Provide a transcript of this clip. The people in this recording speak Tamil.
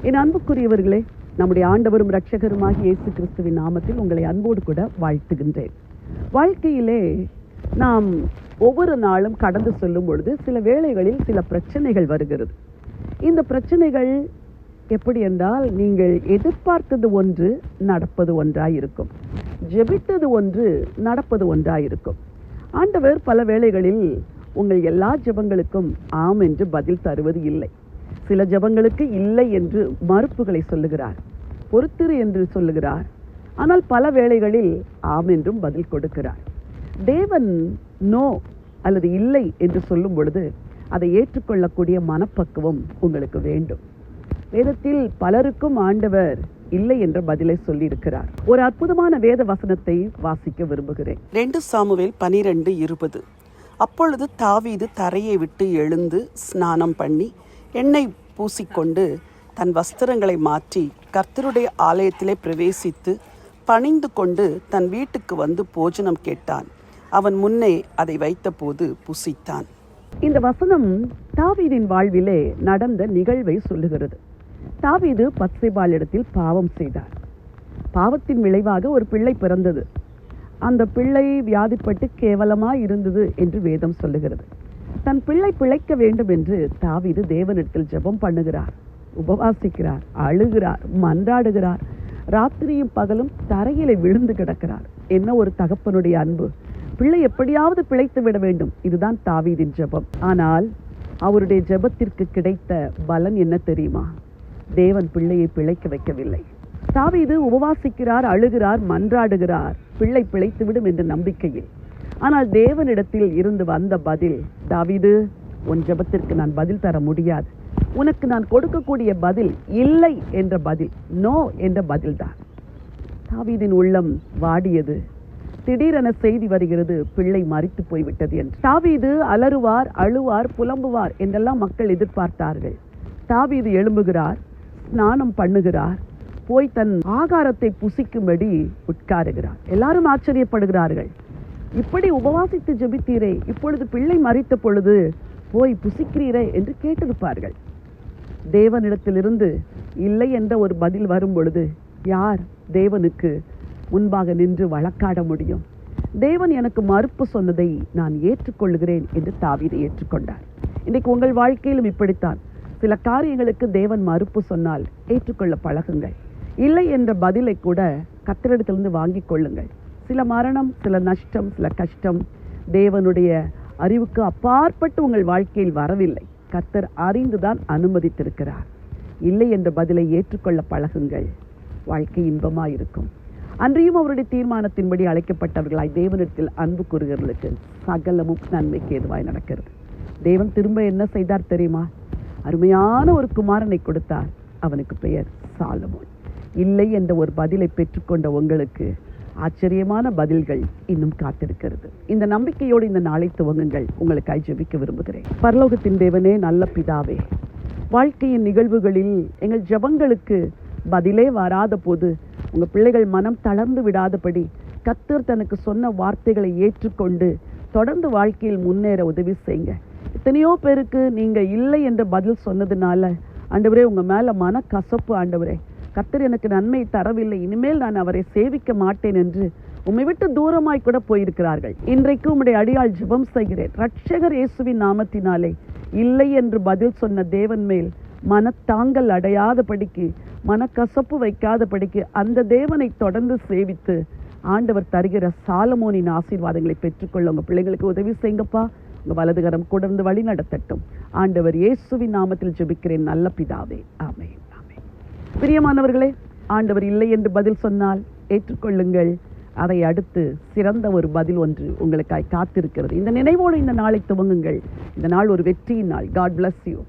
என் அன்புக்குரியவர்களே, நம்முடைய ஆண்டவரும் இரட்சகருமாகிய இயேசு கிறிஸ்துவின் நாமத்தில் உங்களை அன்போடு கூட வாழ்த்துகின்றேன். வாழ்க்கையிலே நாம் ஒவ்வொரு நாளும் கடந்து செல்லும் பொழுது சில வேளைகளில் சில பிரச்சனைகள் வருகிறது. இந்த பிரச்சனைகள் எப்படி என்றால், நீங்கள் எதிர்பார்த்தது ஒன்று, நடப்பது ஒன்றாயிருக்கும். ஜெபித்தது ஒன்று, நடப்பது ஒன்றாயிருக்கும். ஆண்டவர் பல வேளைகளில் உங்கள் எல்லா ஜெபங்களுக்கும் ஆம் என்று பதில் தருவது இல்லை. சில ஜெபங்களுக்கு இல்லை என்று மறுப்புகளை சொல்லுகிறார், பொறுத்திரு என்று சொல்லுகிறார். ஆனால் பல வேளைகளில் ஆம் என்றும் பதில் கொடுக்கிறார். தேவன் நோ அல்லது இல்லை என்று சொல்லும் பொழுது அதை ஏற்றுக்கொள்ளக்கூடிய மனப்பக்குவம் உங்களுக்கு வேண்டும். வேதத்தில் பலருக்கும் ஆண்டவர் இல்லை என்ற பதிலை சொல்லியிருக்கிறார். ஒரு அற்புதமான வேத வசனத்தை வாசிக்க விரும்புகிறேன். 2 சாமுவேல் 12:20. அப்பொழுது தாவீது தரையை விட்டு எழுந்து ஸ்நானம் பண்ணி எண்ணெய் பூசிக்கொண்டு தன் வஸ்திரங்களை மாற்றி கர்த்தருடைய ஆலயத்திலே பிரவேசித்து பணிந்து கொண்டு தன் வீட்டுக்கு வந்து போஜனம் கேட்டான். அவன் முன்னே அதை வைத்தபோது புசித்தான். இந்த வசனம் தாவீதின் வாழ்விலே நடந்த நிகழ்வை சொல்லுகிறது. தாவீது பத்சேபாளிடத்தில் பாவம் செய்தார். பாவத்தின் விளைவாக ஒரு பிள்ளை பிறந்தது. அந்த பிள்ளை வியாதிப்பட்டு கேவலமாய் இருந்தது என்று வேதம் சொல்லுகிறது. தன் பிள்ளை பிழைக்க வேண்டும் என்று தாவீது தேவனிடத்தில் ஜெபம் பண்ணுகிறார், உபவாசிக்கிறார், அழுகிறார், மன்றாடுகிறார். ராத்திரியும் பகலும் தரையிலே விழுந்து கிடக்கிறார். என்ன ஒரு தகப்பனுடைய அன்பு! பிள்ளை எப்படியாவது பிழைத்து விட வேண்டும், இதுதான் தாவீதின் ஜெபம். ஆனால் அவருடைய ஜெபத்திற்கு கிடைத்த பலன் என்ன தெரியுமா? தேவன் பிள்ளையை பிழைக்க வைக்கவில்லை. தாவீது உபவாசிக்கிறார், அழுகிறார், மன்றாடுகிறார், பிள்ளை பிழைத்துவிடும் என்ற நம்பிக்கையில். ஆனால் தேவனிடத்தில் இருந்து வந்த பதில், தாவீது, உன் ஜெபத்திற்கு நான் பதில் தர முடியாது. உனக்கு நான் கொடுக்கக்கூடிய பதில் இல்லை என்ற பதில், நோ என்ற பதில்தான். தாவீதின் உள்ளம் வாடியது. திடீரென செய்தி வருகிறது, பிள்ளை மரித்து போய்விட்டது என்று. தாவீது அலறுவார், அழுவார், புலம்புவார் என்றெல்லாம் மக்கள் எதிர்பார்த்தார்கள். தாவீது எழும்புகிறார், ஸ்நானம் பண்ணுகிறார், போய் தன் ஆகாரத்தை புசிக்கும்படி உட்காருகிறார். எல்லாரும் ஆச்சரியப்படுகிறார்கள். இப்படி உபவாசித்து ஜெபித்தீரே, இப்பொழுது பிள்ளை மரித்த பொழுது போய் புசிக்கிறீரே என்று கேட்டிருப்பார்கள். தேவனிடத்திலிருந்து இல்லை என்ற ஒரு பதில் வரும் பொழுது யார் தேவனுக்கு முன்பாக நின்று வழக்காட முடியும்? தேவன் எனக்கு மறுப்பு சொன்னதை நான் ஏற்றுக்கொள்கிறேன் என்று தாவீது ஏற்றுக்கொண்டார். இன்றைக்கு உங்கள் வாழ்க்கையிலும் இப்படித்தான். சில காரியங்களுக்கு தேவன் மறுப்பு சொன்னால் ஏற்றுக்கொள்ள பழகுங்கள். இல்லை என்ற பதிலை கூட கர்த்தரிடத்திலிருந்து வாங்கிக் கொள்ளுங்கள். சில மரணம், சில நஷ்டம், சில கஷ்டம் தேவனுடைய அறிவுக்கு அப்பாற்பட்டு உங்கள் வாழ்க்கையில் வரவில்லை. கர்த்தர் அறிந்துதான் அனுமதித்திருக்கிறார். இல்லை என்ற பதிலை ஏற்றுக்கொள்ள பழகுங்கள். வாழ்க்கை இன்பமாயிருக்கும். அன்றையும் அவருடைய தீர்மானத்தின்படி அழைக்கப்பட்டவர்களாய் தேவனிடத்தில் அன்பு கூறுகிறவர்களுக்கு சகலமும் நன்மைக்கு ஏதுவாய் நடக்கிறது. தேவன் திரும்ப என்ன செய்தார் தெரியுமா? அருமையான ஒரு குமாரனை கொடுத்தார். அவனுக்கு பெயர் சாலமோன். இல்லை என்ற ஒரு பதிலை பெற்றுக்கொண்ட உங்களுக்கு ஆச்சரியமான பதில்கள் இன்னும் காத்திருக்கிறது. இந்த நம்பிக்கையோடு இந்த நாளை துவங்குங்கள். உங்களுக்காய் ஜெபிக்க விரும்புகிறேன். பரலோகத்தின் தேவனே, நல்ல பிதாவே, வாழ்க்கையின் நிகழ்வுகளில் எங்கள் ஜெபங்களுக்கு பதிலே வராத போது உங்கள் பிள்ளைகள் மனம் தளர்ந்து விடாதபடி கர்த்தர் தனக்கு சொன்ன வார்த்தைகளை ஏற்றுக்கொண்டு தொடர்ந்து வாழ்க்கையில் முன்னேற உதவி செய்யுங்க. எத்தனையோ பேருக்கு நீங்க இல்லை என்ற பதில் சொன்னதுனால ஆண்டவரே உங்க மேல மன கசப்பு, ஆண்டவரே கர்த்தர் எனக்கு நன்மை தரவில்லை, இனிமேல் நான் அவரை சேவிக்க மாட்டேன் என்று உம்மை விட்டு தூரமாய் கூட போயிருக்கிறார்கள். இன்றைக்கு உம்முடைய அடியாள் ஜெபம் செய்கிறேன். இரட்சகர் இயேசுவின் நாமத்தினாலே இல்லை என்று பதில் சொன்ன தேவன் மேல் மனத்தாங்கல் அடையாதபடிக்கு, மனக்கசப்பு வைக்காதபடிக்கு அந்த தேவனை தொடர்ந்து சேவித்து ஆண்டவர் தருகிற சாலமோனின் ஆசீர்வாதங்களை பெற்றுக்கொள்ள உங்க பிள்ளைங்களுக்கு உதவி செய்யுங்கப்பா. உங்க வலதுகரம் தொடர்ந்து வழி நடத்தட்டும். ஆண்டவர் இயேசுவின் நாமத்தில் ஜெபிக்கிறேன் நல்ல பிதாவே, ஆமென், ஆமென். பிரியமானவர்களே, ஆண்டவர் இல்லை என்று பதில் சொன்னால் ஏற்றுக்கொள்ளுங்கள். அதை அடுத்து சிறந்த ஒரு பதில் ஒன்று உங்களுக்காய் காத்திருக்கிறது. இந்த நினைவோடு இந்த நாளை துவங்குங்கள். இந்த நாள் ஒரு வெற்றியின் நாள். God bless you.